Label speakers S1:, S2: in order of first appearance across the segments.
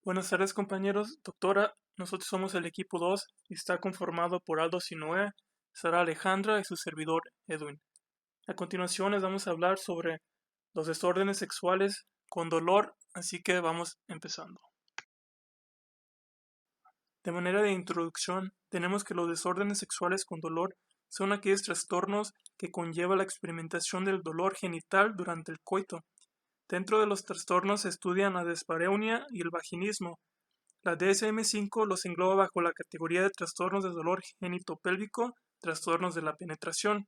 S1: Buenas tardes compañeros, doctora, nosotros somos el equipo 2 y está conformado por Aldo Sinoé, Sara Alejandra y su servidor Edwin. A continuación les vamos a hablar sobre los desórdenes sexuales con dolor, así que vamos empezando. De manera de introducción, tenemos que los desórdenes sexuales con dolor son aquellos trastornos que conlleva la experimentación del dolor genital durante el coito. Dentro de los trastornos se estudian la dispareunia y el vaginismo. La DSM-5 los engloba bajo la categoría de trastornos de dolor genitopélvico, trastornos de la penetración.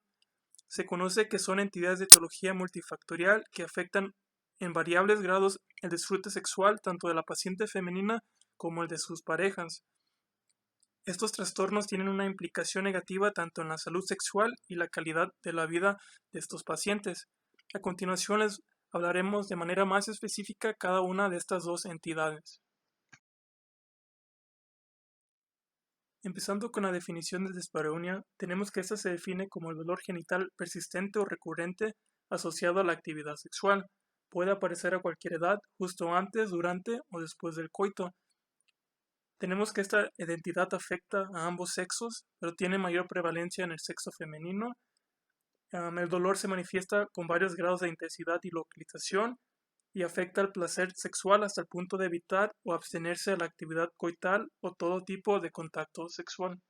S1: Se conoce que son entidades de etiología multifactorial que afectan en variables grados el disfrute sexual tanto de la paciente femenina como el de sus parejas. Estos trastornos tienen una implicación negativa tanto en la salud sexual y la calidad de la vida de estos pacientes. A continuación les hablaremos de manera más específica cada una de estas dos entidades. Empezando con la definición de dispareunia, tenemos que esta se define como el dolor genital persistente o recurrente asociado a la actividad sexual. Puede aparecer a cualquier edad, justo antes, durante o después del coito. Tenemos que esta identidad afecta a ambos sexos, pero tiene mayor prevalencia en el sexo femenino. El dolor se manifiesta con varios grados de intensidad y localización y afecta el placer sexual hasta el punto de evitar o abstenerse de la actividad coital o todo tipo de contacto sexual.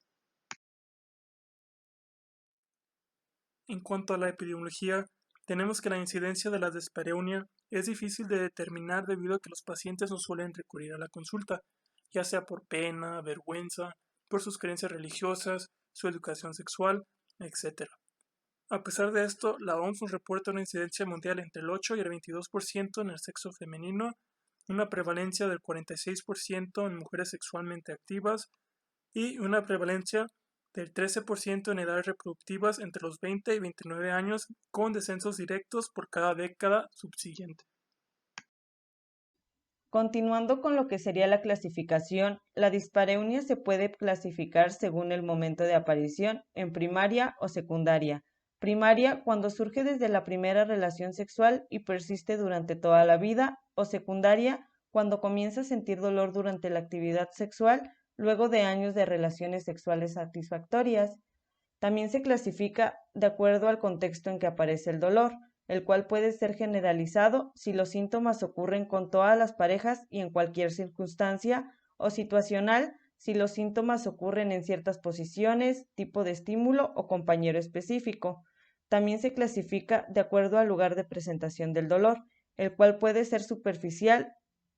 S1: En cuanto a la epidemiología, tenemos que la incidencia de la dispareunia es difícil de determinar debido a que los pacientes no suelen recurrir a la consulta, ya sea por pena, vergüenza, por sus creencias religiosas, su educación sexual, etc. A pesar de esto, la OMS nos reporta una incidencia mundial entre el 8 y el 22% en el sexo femenino, una prevalencia del 46% en mujeres sexualmente activas y una prevalencia del 13% en edades reproductivas entre los 20 y 29 años, con descensos directos por cada década subsiguiente.
S2: Continuando con lo que sería la clasificación, la dispareunia se puede clasificar según el momento de aparición, en primaria o secundaria. Primaria, cuando surge desde la primera relación sexual y persiste durante toda la vida, o secundaria, cuando comienza a sentir dolor durante la actividad sexual luego de años de relaciones sexuales satisfactorias. También se clasifica de acuerdo al contexto en que aparece el dolor, el cual puede ser generalizado si los síntomas ocurren con todas las parejas y en cualquier circunstancia, o situacional si los síntomas ocurren en ciertas posiciones, tipo de estímulo o compañero específico. También se clasifica de acuerdo al lugar de presentación del dolor, el cual puede ser superficial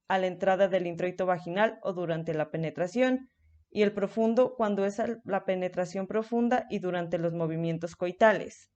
S2: a la entrada del introito vaginal o durante la penetración, y el profundo cuando es la penetración profunda y durante los movimientos coitales.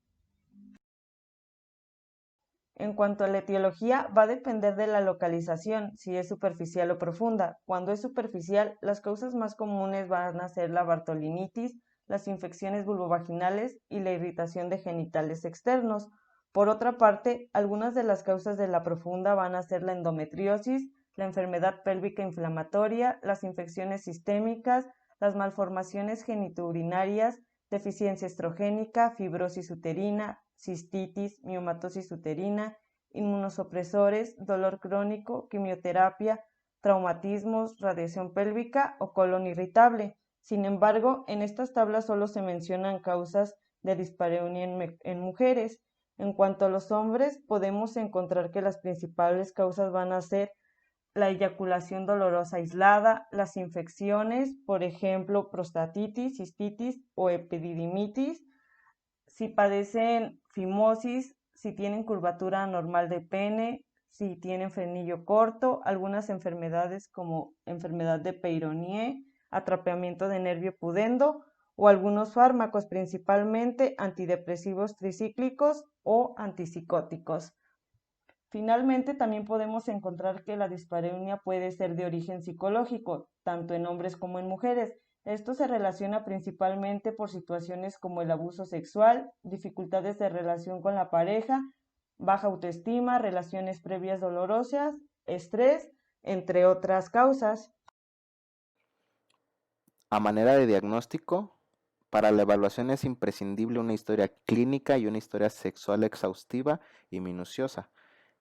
S2: En cuanto a la etiología, va a depender de la localización, si es superficial o profunda. Cuando es superficial, las causas más comunes van a ser la bartolinitis, las infecciones vulvovaginales y la irritación de genitales externos. Por otra parte, algunas de las causas de la profunda van a ser la endometriosis, la enfermedad pélvica inflamatoria, las infecciones sistémicas, las malformaciones genitourinarias, deficiencia estrogénica, fibrosis uterina, cistitis, miomatosis uterina, inmunosupresores, dolor crónico, quimioterapia, traumatismos, radiación pélvica o colon irritable. Sin embargo, en estas tablas solo se mencionan causas de dispareunia en mujeres. En cuanto a los hombres, podemos encontrar que las principales causas van a ser la eyaculación dolorosa aislada, las infecciones, por ejemplo, prostatitis, cistitis o epididimitis, si padecen fimosis, si tienen curvatura anormal de pene, si tienen frenillo corto, algunas enfermedades como enfermedad de Peyronie, atrapamiento de nervio pudendo o algunos fármacos, principalmente antidepresivos tricíclicos o antipsicóticos. Finalmente, también podemos encontrar que la dispareunia puede ser de origen psicológico, tanto en hombres como en mujeres. Esto se relaciona principalmente por situaciones como el abuso sexual, dificultades de relación con la pareja, baja autoestima, relaciones previas dolorosas, estrés, entre otras causas.
S3: A manera de diagnóstico, para la evaluación es imprescindible una historia clínica y una historia sexual exhaustiva y minuciosa.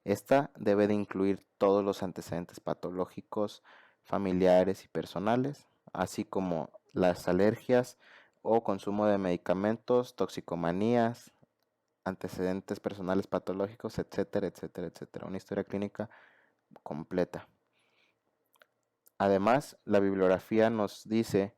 S3: Esta debe de incluir todos los antecedentes patológicos, familiares y personales, así como las alergias o consumo de medicamentos, toxicomanías, antecedentes personales patológicos, etcétera, etcétera, etcétera. Una historia clínica completa. Además, la bibliografía nos dice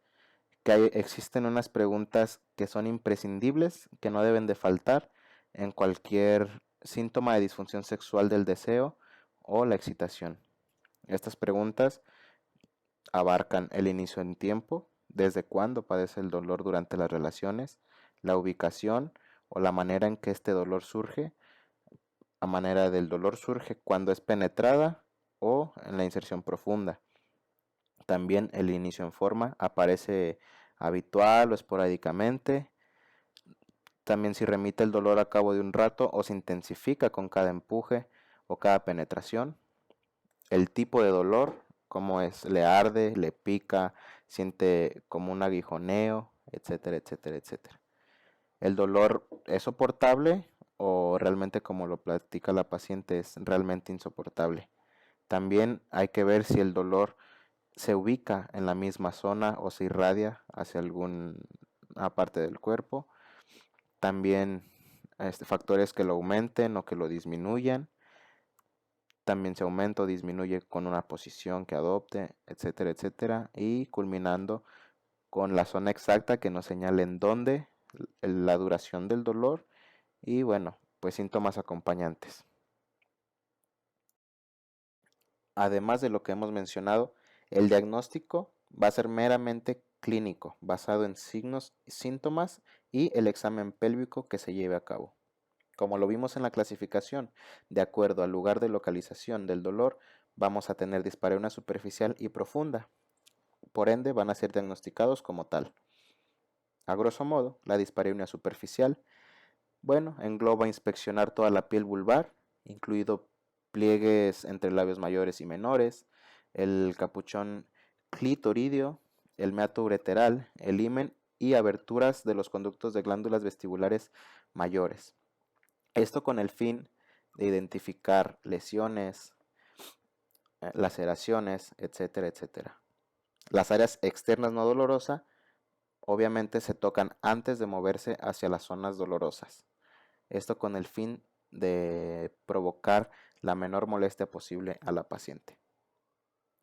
S3: que existen unas preguntas que son imprescindibles, que no deben de faltar en cualquier síntoma de disfunción sexual del deseo o la excitación. Estas preguntas abarcan el inicio en tiempo, desde cuándo padece el dolor durante las relaciones, la ubicación o la manera en que este dolor surge, a manera del dolor surge cuando es penetrada o en la inserción profunda. También el inicio en forma, aparece habitual o esporádicamente. También si remite el dolor a cabo de un rato o se intensifica con cada empuje o cada penetración. El tipo de dolor, cómo es, le arde, le pica, siente como un aguijoneo, etcétera, etcétera, etcétera. ¿El dolor es soportable o realmente, como lo platica la paciente, es realmente insoportable? También hay que ver si el dolor se ubica en la misma zona o se irradia hacia alguna parte del cuerpo. También factores que lo aumenten o que lo disminuyan. También se aumenta o disminuye con una posición que adopte, etcétera, etcétera. Y culminando con la zona exacta que nos señale en dónde, la duración del dolor y bueno, pues síntomas acompañantes. Además de lo que hemos mencionado, el diagnóstico va a ser meramente clínico, basado en signos, síntomas y el examen pélvico que se lleve a cabo. Como lo vimos en la clasificación, de acuerdo al lugar de localización del dolor, vamos a tener dispareunia superficial y profunda. Por ende, van a ser diagnosticados como tal. A grosso modo, la dispareunia superficial, bueno, engloba inspeccionar toda la piel vulvar, incluido pliegues entre labios mayores y menores, el capuchón clitoridio, el meato ureteral, el himen y aberturas de los conductos de glándulas vestibulares mayores. Esto con el fin de identificar lesiones, laceraciones, etcétera, etcétera. Las áreas externas no dolorosas obviamente se tocan antes de moverse hacia las zonas dolorosas. Esto con el fin de provocar la menor molestia posible a la paciente.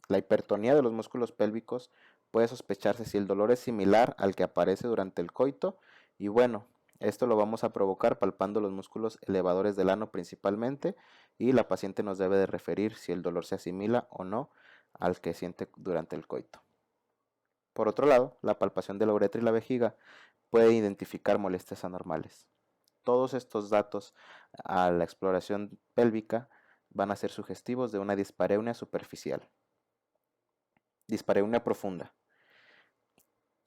S3: La hipertonía de los músculos pélvicos puede sospecharse si el dolor es similar al que aparece durante el coito y bueno, esto lo vamos a provocar palpando los músculos elevadores del ano principalmente y la paciente nos debe de referir si el dolor se asimila o no al que siente durante el coito. Por otro lado, la palpación de la uretra y la vejiga puede identificar molestias anormales. Todos estos datos a la exploración pélvica van a ser sugestivos de una dispareunia superficial. Dispareunia profunda.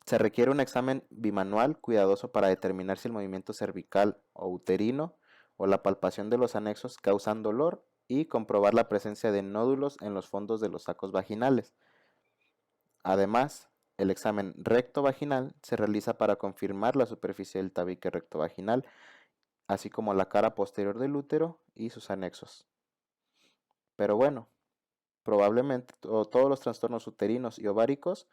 S3: Se requiere un examen bimanual cuidadoso para determinar si el movimiento cervical o uterino o la palpación de los anexos causan dolor y comprobar la presencia de nódulos en los fondos de los sacos vaginales. Además, el examen rectovaginal se realiza para confirmar la superficie del tabique rectovaginal, así como la cara posterior del útero y sus anexos. Pero bueno, probablemente todos los trastornos uterinos y ováricos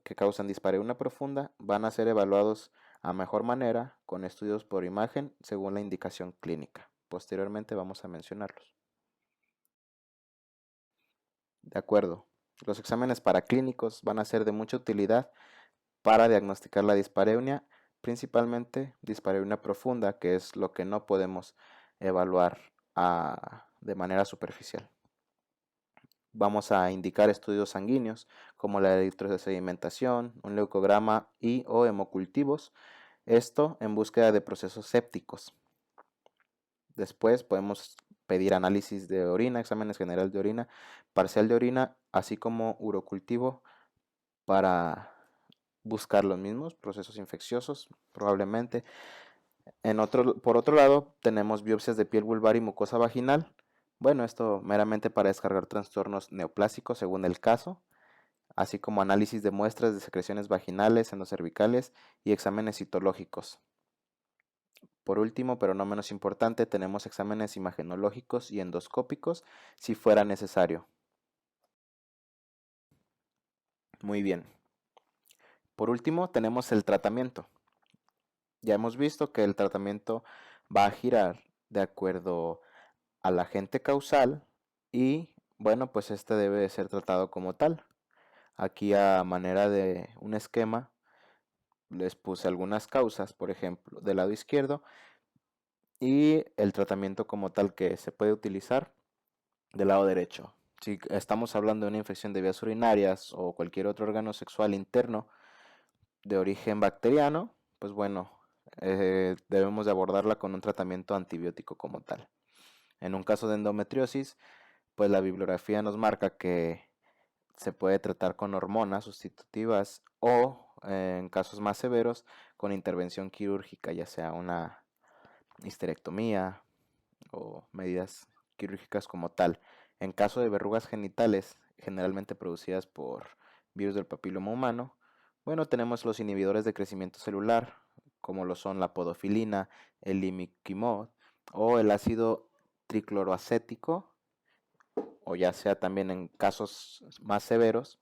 S3: que causan dispareunia profunda van a ser evaluados a mejor manera con estudios por imagen según la indicación clínica. Posteriormente vamos a mencionarlos. De acuerdo, los exámenes paraclínicos van a ser de mucha utilidad para diagnosticar la dispareunia, principalmente dispareunia profunda, que es lo que no podemos evaluar de manera superficial. Vamos a indicar estudios sanguíneos como la eritrosedimentación, un leucograma y o hemocultivos, esto en búsqueda de procesos sépticos. Después podemos pedir análisis de orina, exámenes general de orina, parcial de orina, así como urocultivo para buscar los mismos procesos infecciosos, probablemente. Por otro lado, tenemos biopsias de piel vulvar y mucosa vaginal. Bueno, esto meramente para descargar trastornos neoplásicos según el caso, así como análisis de muestras de secreciones vaginales, endocervicales y exámenes citológicos. Por último, pero no menos importante, tenemos exámenes imagenológicos y endoscópicos si fuera necesario. Muy bien. Por último, tenemos el tratamiento. Ya hemos visto que el tratamiento va a girar de acuerdo al agente causal y, bueno, pues este debe de ser tratado como tal. Aquí a manera de un esquema les puse algunas causas, por ejemplo, del lado izquierdo y el tratamiento como tal que se puede utilizar del lado derecho. Si estamos hablando de una infección de vías urinarias o cualquier otro órgano sexual interno de origen bacteriano, pues bueno, debemos de abordarla con un tratamiento antibiótico como tal. En un caso de endometriosis, pues la bibliografía nos marca que se puede tratar con hormonas sustitutivas o en casos más severos con intervención quirúrgica, ya sea una histerectomía o medidas quirúrgicas como tal. En caso de verrugas genitales, generalmente producidas por virus del papiloma humano, bueno, tenemos los inhibidores de crecimiento celular, como lo son la podofilina, el imiquimod o el ácido tricloroacético, o ya sea también en casos más severos,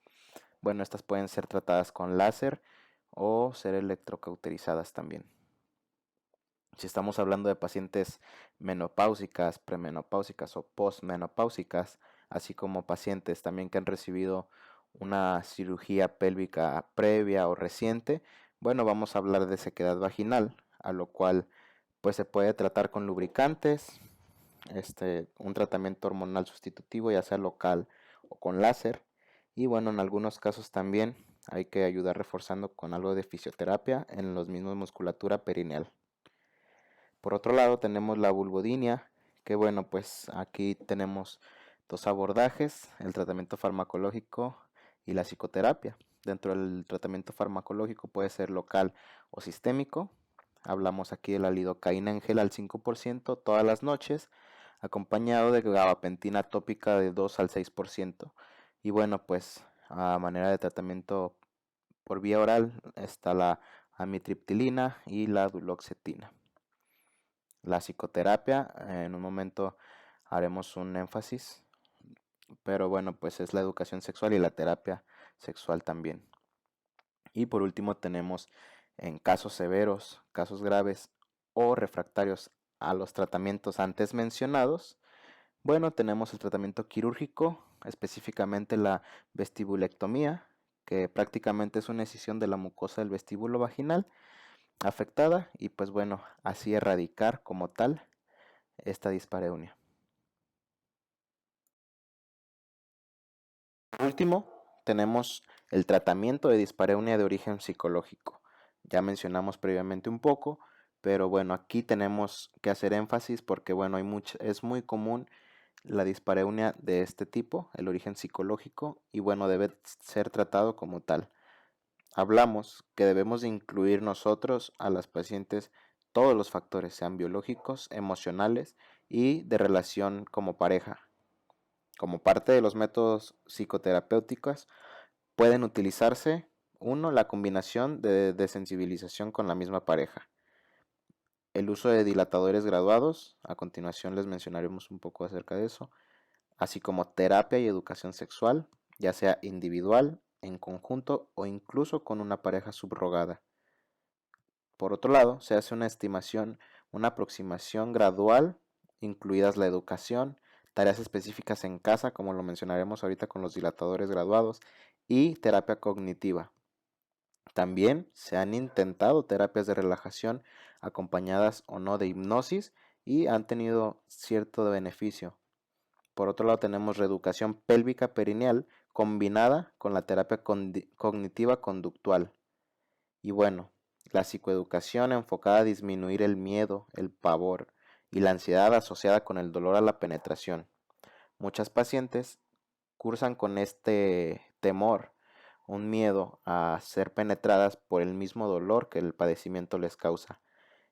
S3: bueno, estas pueden ser tratadas con láser o ser electrocauterizadas también. Si estamos hablando de pacientes menopáusicas, premenopáusicas o postmenopáusicas, así como pacientes también que han recibido una cirugía pélvica previa o reciente, bueno, vamos a hablar de sequedad vaginal, a lo cual pues se puede tratar con lubricantes, un tratamiento hormonal sustitutivo, ya sea local o con láser, y bueno, en algunos casos también hay que ayudar reforzando con algo de fisioterapia en los mismos musculatura perineal. Por otro lado tenemos la vulvodinia, que bueno, pues aquí tenemos dos abordajes, el tratamiento farmacológico y la psicoterapia. Dentro del tratamiento farmacológico puede ser local o sistémico. Hablamos aquí de la lidocaína en gel al 5% todas las noches, acompañado de gabapentina tópica de 2 al 6%. Y bueno, pues a manera de tratamiento por vía oral está la amitriptilina y la duloxetina. La psicoterapia, en un momento haremos un énfasis, pero bueno, pues es la educación sexual y la terapia sexual también. Y por último tenemos en casos severos, casos graves o refractarios a los tratamientos antes mencionados, bueno, tenemos el tratamiento quirúrgico, específicamente la vestibulectomía, que prácticamente es una escisión de la mucosa del vestíbulo vaginal afectada y pues bueno, así erradicar como tal esta dispareunia. Por último, tenemos el tratamiento de dispareunia de origen psicológico. Ya mencionamos previamente un poco, pero bueno, aquí tenemos que hacer énfasis porque bueno, es muy común la dispareunia de este tipo, el origen psicológico, y bueno, debe ser tratado como tal. Hablamos que debemos de incluir nosotros a las pacientes todos los factores, sean biológicos, emocionales y de relación como pareja. Como parte de los métodos psicoterapéuticos pueden utilizarse, uno, la combinación de desensibilización con la misma pareja, el uso de dilatadores graduados, a continuación les mencionaremos un poco acerca de eso, así como terapia y educación sexual, ya sea individual, en conjunto o incluso con una pareja subrogada. Por otro lado, se hace una estimación, una aproximación gradual, incluidas la educación, tareas específicas en casa, como lo mencionaremos ahorita con los dilatadores graduados, y terapia cognitiva. También se han intentado terapias de relajación acompañadas o no de hipnosis y han tenido cierto beneficio. Por otro lado tenemos reeducación pélvica perineal combinada con la terapia cognitiva conductual. Y bueno, la psicoeducación enfocada a disminuir el miedo, el pavor y la ansiedad asociada con el dolor a la penetración. Muchas pacientes cursan con este temor, un miedo a ser penetradas por el mismo dolor que el padecimiento les causa.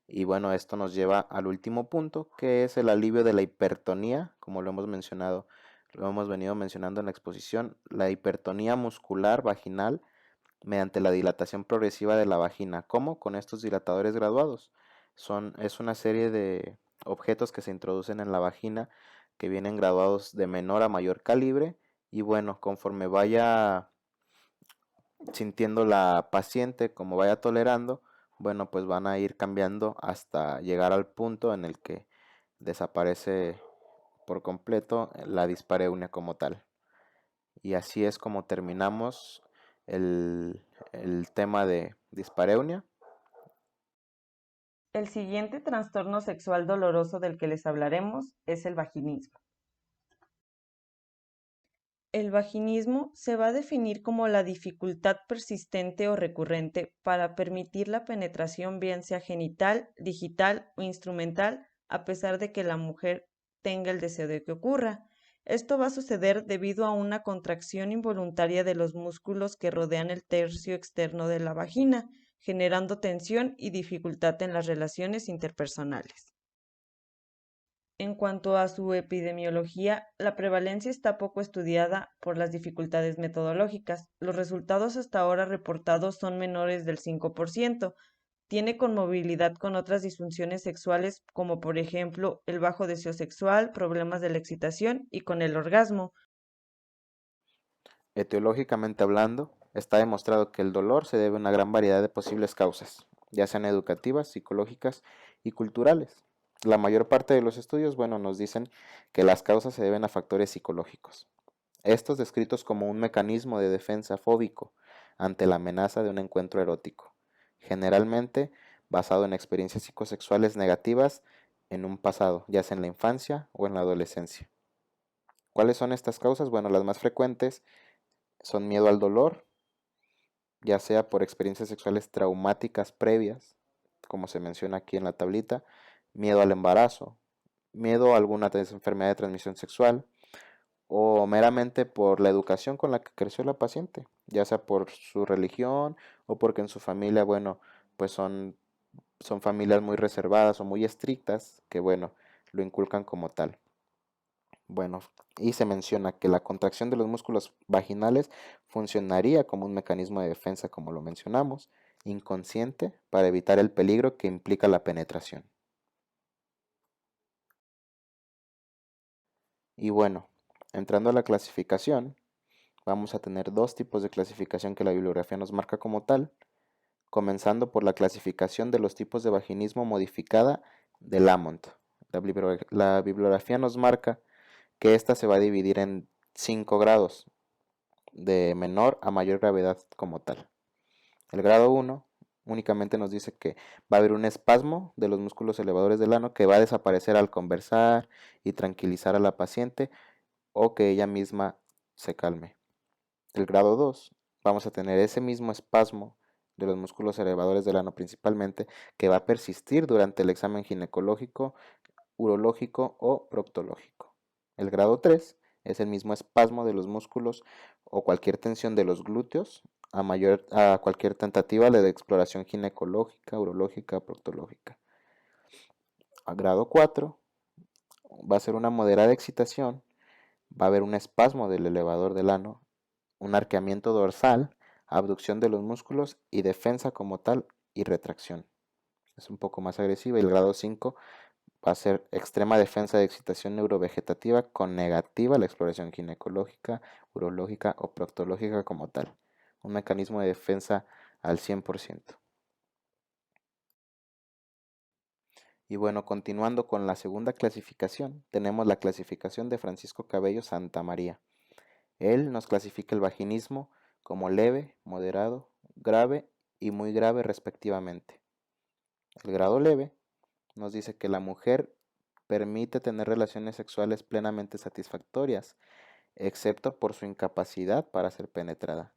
S3: Y bueno, esto nos lleva al último punto, que es el alivio de la hipertonía, como lo hemos mencionado, lo hemos venido mencionando en la exposición, la hipertonía muscular vaginal mediante la dilatación progresiva de la vagina. ¿Cómo? Con estos dilatadores graduados. Es una serie de objetos que se introducen en la vagina que vienen graduados de menor a mayor calibre y bueno, conforme vaya sintiendo la paciente como vaya tolerando, bueno, pues van a ir cambiando hasta llegar al punto en el que desaparece por completo la dispareunia como tal. Y así es como terminamos el tema de dispareunia.
S2: El siguiente trastorno sexual doloroso del que les hablaremos es el vaginismo. El vaginismo se va a definir como la dificultad persistente o recurrente para permitir la penetración bien sea genital, digital o instrumental, a pesar de que la mujer tenga el deseo de que ocurra. Esto va a suceder debido a una contracción involuntaria de los músculos que rodean el tercio externo de la vagina, generando tensión y dificultad en las relaciones interpersonales. En cuanto a su epidemiología, la prevalencia está poco estudiada por las dificultades metodológicas. Los resultados hasta ahora reportados son menores del 5%. Tiene conmovilidad con otras disfunciones sexuales como por ejemplo el bajo deseo sexual, problemas de la excitación y con el orgasmo.
S3: Etiológicamente hablando, está demostrado que el dolor se debe a una gran variedad de posibles causas, ya sean educativas, psicológicas y culturales. La mayor parte de los estudios, bueno, nos dicen que las causas se deben a factores psicológicos. Estos descritos como un mecanismo de defensa fóbico ante la amenaza de un encuentro erótico, generalmente basado en experiencias psicosexuales negativas en un pasado, ya sea en la infancia o en la adolescencia. ¿Cuáles son estas causas? Bueno, las más frecuentes son miedo al dolor, ya sea por experiencias sexuales traumáticas previas, como se menciona aquí en la tablita, miedo al embarazo, miedo a alguna enfermedad de transmisión sexual, o meramente por la educación con la que creció la paciente, ya sea por su religión o porque en su familia, bueno, pues son familias muy reservadas o muy estrictas que, bueno, lo inculcan como tal. Bueno, y se menciona que la contracción de los músculos vaginales funcionaría como un mecanismo de defensa, como lo mencionamos, inconsciente para evitar el peligro que implica la penetración. Y bueno, entrando a la clasificación, vamos a tener dos tipos de clasificación que la bibliografía nos marca como tal, comenzando por la clasificación de los tipos de vaginismo modificada de Lamont. La bibliografía nos marca que esta se va a dividir en 5 grados, de menor a mayor gravedad como tal. El grado 1 únicamente nos dice que va a haber un espasmo de los músculos elevadores del ano que va a desaparecer al conversar y tranquilizar a la paciente o que ella misma se calme. El grado 2 vamos a tener ese mismo espasmo de los músculos elevadores del ano principalmente que va a persistir durante el examen ginecológico, urológico o proctológico. El grado 3 es el mismo espasmo de los músculos o cualquier tensión de los glúteos a cualquier tentativa de exploración ginecológica, urológica, proctológica. A grado 4 va a ser una moderada excitación, va a haber un espasmo del elevador del ano, un arqueamiento dorsal, abducción de los músculos y defensa como tal y retracción. Es un poco más agresiva. Y el grado 5 va a ser extrema defensa de excitación neurovegetativa con negativa a la exploración ginecológica, urológica o proctológica como tal. Un mecanismo de defensa al 100%. Y bueno, continuando con la segunda clasificación, tenemos la clasificación de Francisco Cabello Santamaría. Él nos clasifica el vaginismo como leve, moderado, grave y muy grave respectivamente. El grado leve nos dice que la mujer permite tener relaciones sexuales plenamente satisfactorias, excepto por su incapacidad para ser penetrada.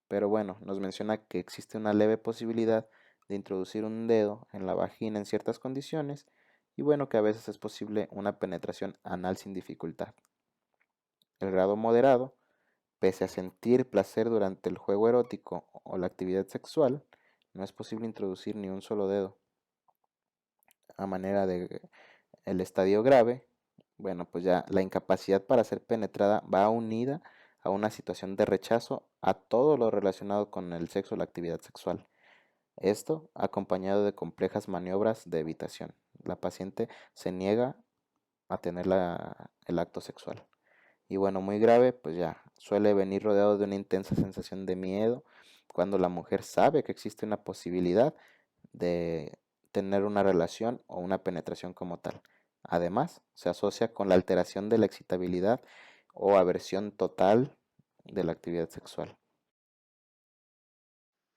S3: Pero bueno, nos menciona que existe una leve posibilidad de introducir un dedo en la vagina en ciertas condiciones y bueno, que a veces es posible una penetración anal sin dificultad. El grado moderado, pese a sentir placer durante el juego erótico o la actividad sexual, no es posible introducir ni un solo dedo. A manera de el estadio grave, bueno, pues ya la incapacidad para ser penetrada va unida a una situación de rechazo a todo lo relacionado con el sexo o la actividad sexual. Esto acompañado de complejas maniobras de evitación. La paciente se niega a tener el acto sexual. Y bueno, muy grave, pues ya suele venir rodeado de una intensa sensación de miedo cuando la mujer sabe que existe una posibilidad de tener una relación o una penetración como tal. Además, se asocia con la alteración de la excitabilidad o aversión total de la actividad sexual.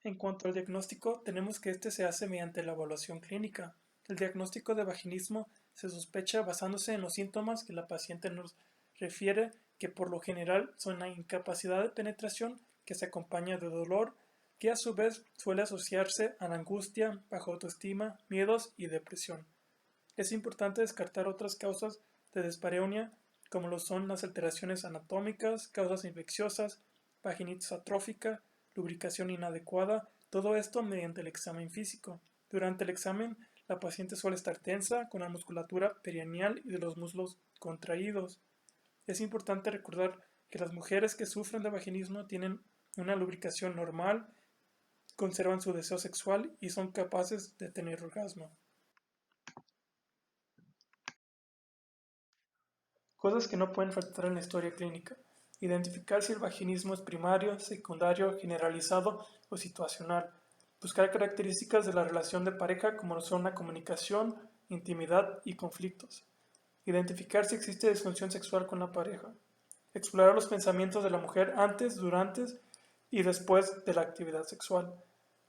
S1: En cuanto al diagnóstico, tenemos que este se hace mediante la evaluación clínica. El diagnóstico de vaginismo se sospecha basándose en los síntomas que la paciente nos refiere, que por lo general son la incapacidad de penetración que se acompaña de dolor, que a su vez suele asociarse a la angustia, baja autoestima, miedos y depresión. Es importante descartar otras causas de dispareunia, como lo son las alteraciones anatómicas, causas infecciosas, vaginitis atrófica, lubricación inadecuada, todo esto mediante el examen físico. Durante el examen, la paciente suele estar tensa, con la musculatura perineal y de los muslos contraídos. Es importante recordar que las mujeres que sufren de vaginismo tienen una lubricación normal, conservan su deseo sexual y son capaces de tener orgasmo. Cosas que no pueden faltar en la historia clínica. Identificar si el vaginismo es primario, secundario, generalizado o situacional. Buscar características de la relación de pareja como son la comunicación, intimidad y conflictos. Identificar si existe disfunción sexual con la pareja. Explorar los pensamientos de la mujer antes, durante y después de la actividad sexual.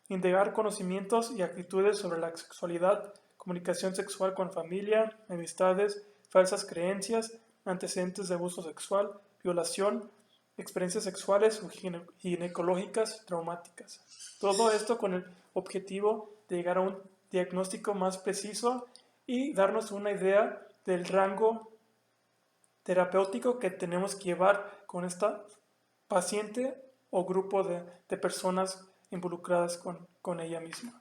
S1: Indagar conocimientos y actitudes sobre la sexualidad, comunicación sexual con familia, amistades, falsas creencias, antecedentes de abuso sexual, violación, experiencias sexuales o ginecológicas traumáticas. Todo esto con el objetivo de llegar a un diagnóstico más preciso y darnos una idea del rango terapéutico que tenemos que llevar con esta paciente o grupo de personas involucradas con ella misma.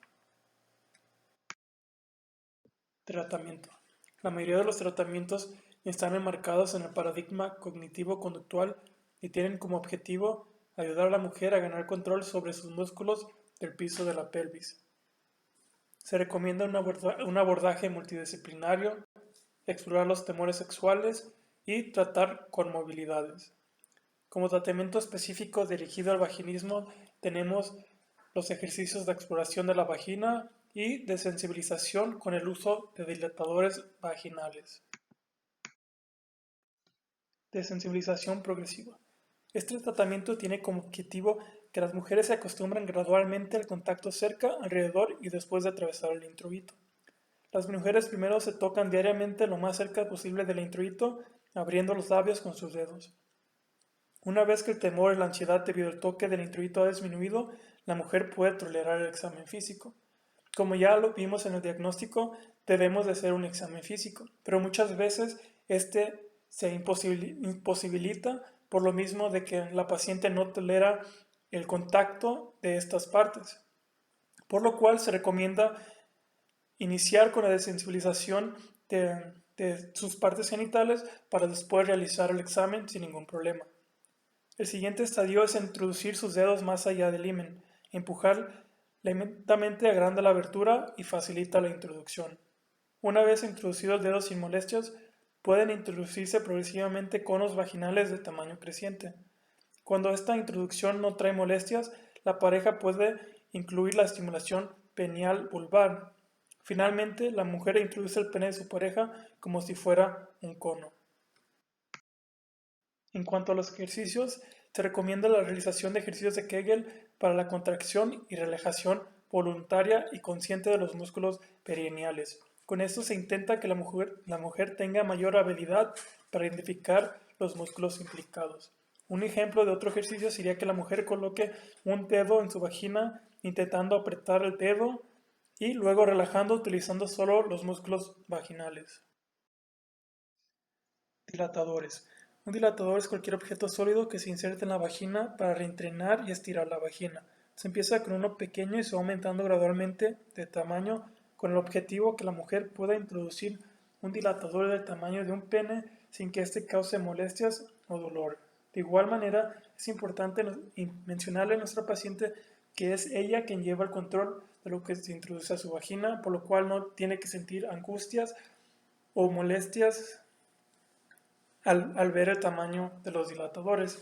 S1: Tratamiento. La mayoría de los tratamientos están enmarcados en el paradigma cognitivo-conductual y tienen como objetivo ayudar a la mujer a ganar control sobre sus músculos del piso de la pelvis. Se recomienda un abordaje multidisciplinario, explorar los temores sexuales y tratar con movilidades. Como tratamiento específico dirigido al vaginismo tenemos los ejercicios de exploración de la vagina y de sensibilización con el uso de dilatadores vaginales. Desensibilización progresiva. Este tratamiento tiene como objetivo que las mujeres se acostumbren gradualmente al contacto cerca, alrededor y después de atravesar el introito. Las mujeres primero se tocan diariamente lo más cerca posible del introito, abriendo los labios con sus dedos. Una vez que el temor y la ansiedad debido al toque del introito ha disminuido, la mujer puede tolerar el examen físico. Como ya lo vimos en el diagnóstico, debemos de hacer un examen físico, pero muchas veces este se imposibilita por lo mismo de que la paciente no tolera el contacto de estas partes, por lo cual se recomienda iniciar con la desensibilización de sus partes genitales para después realizar el examen sin ningún problema. El siguiente estadio es introducir sus dedos más allá del himen. Empujar lentamente agranda la abertura y facilita la introducción. Una vez introducidos dedos sin molestias, pueden introducirse progresivamente conos vaginales de tamaño creciente. Cuando esta introducción no trae molestias, la pareja puede incluir la estimulación penial vulvar. Finalmente, la mujer introduce el pene de su pareja como si fuera un cono. En cuanto a los ejercicios, se recomienda la realización de ejercicios de Kegel para la contracción y relajación voluntaria y consciente de los músculos perineales. Con esto se intenta que la mujer tenga mayor habilidad para identificar los músculos implicados. Un ejemplo de otro ejercicio sería que la mujer coloque un dedo en su vagina intentando apretar el dedo y luego relajando utilizando solo los músculos vaginales. Dilatadores. Un dilatador es cualquier objeto sólido que se inserte en la vagina para reentrenar y estirar la vagina. Se empieza con uno pequeño y se va aumentando gradualmente de tamaño con el objetivo que la mujer pueda introducir un dilatador del tamaño de un pene sin que éste cause molestias o dolor. De igual manera, es importante mencionarle a nuestra paciente que es ella quien lleva el control de lo que se introduce a su vagina, por lo cual no tiene que sentir angustias o molestias al ver el tamaño de los dilatadores.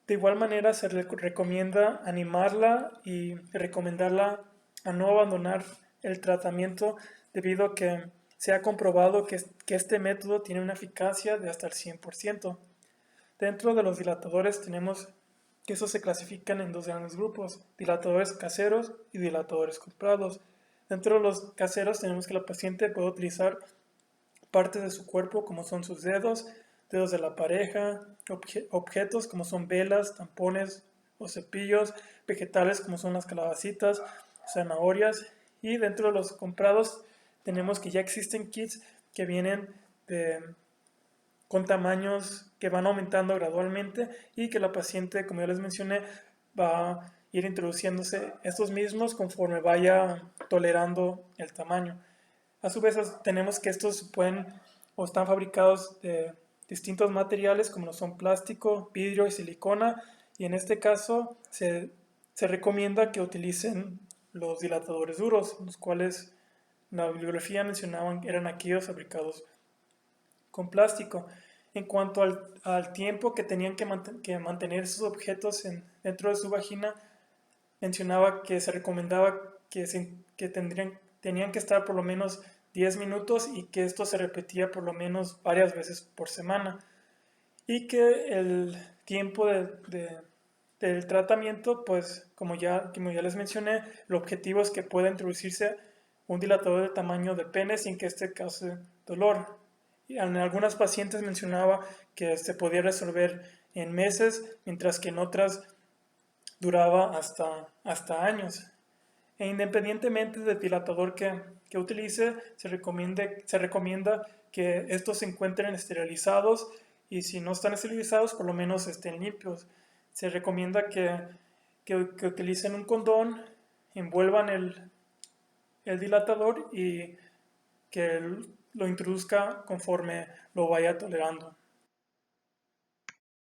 S1: De igual manera se recomienda animarla y recomendarla a no abandonar el tratamiento debido a que se ha comprobado que este método tiene una eficacia de hasta el 100%. Dentro de los dilatadores tenemos que esos se clasifican en dos grandes grupos, dilatadores caseros y dilatadores comprados. Dentro de los caseros tenemos que la paciente puede utilizar partes de su cuerpo como son sus dedos, dedos de la pareja, objetos como son velas, tampones o cepillos, vegetales como son las calabacitas, zanahorias, y dentro de los comprados tenemos que ya existen kits que vienen con tamaños que van aumentando gradualmente y que la paciente, como ya les mencioné, va a ir introduciéndose estos mismos conforme vaya tolerando el tamaño. A su vez tenemos que estos pueden o están fabricados de distintos materiales como lo son plástico, vidrio y silicona, y en este caso se recomienda que utilicen los dilatadores duros, los cuales la bibliografía mencionaban eran aquellos fabricados con plástico. En cuanto al tiempo que tenían que mantener esos objetos dentro de su vagina, mencionaba que se recomendaba que tenían que estar por lo menos 10 minutos y que esto se repetía por lo menos varias veces por semana. Y que el tiempo del tratamiento, pues como ya les mencioné, el objetivo es que pueda introducirse un dilatador de tamaño de pene sin que este cause dolor. Y en algunas pacientes mencionaba que se podía resolver en meses, mientras que en otras duraba hasta años. E independientemente del dilatador que utilice, se recomienda que estos se encuentren esterilizados y si no están esterilizados, por lo menos estén limpios. Se recomienda que utilicen un condón, envuelvan el dilatador y que lo introduzca conforme lo vaya tolerando.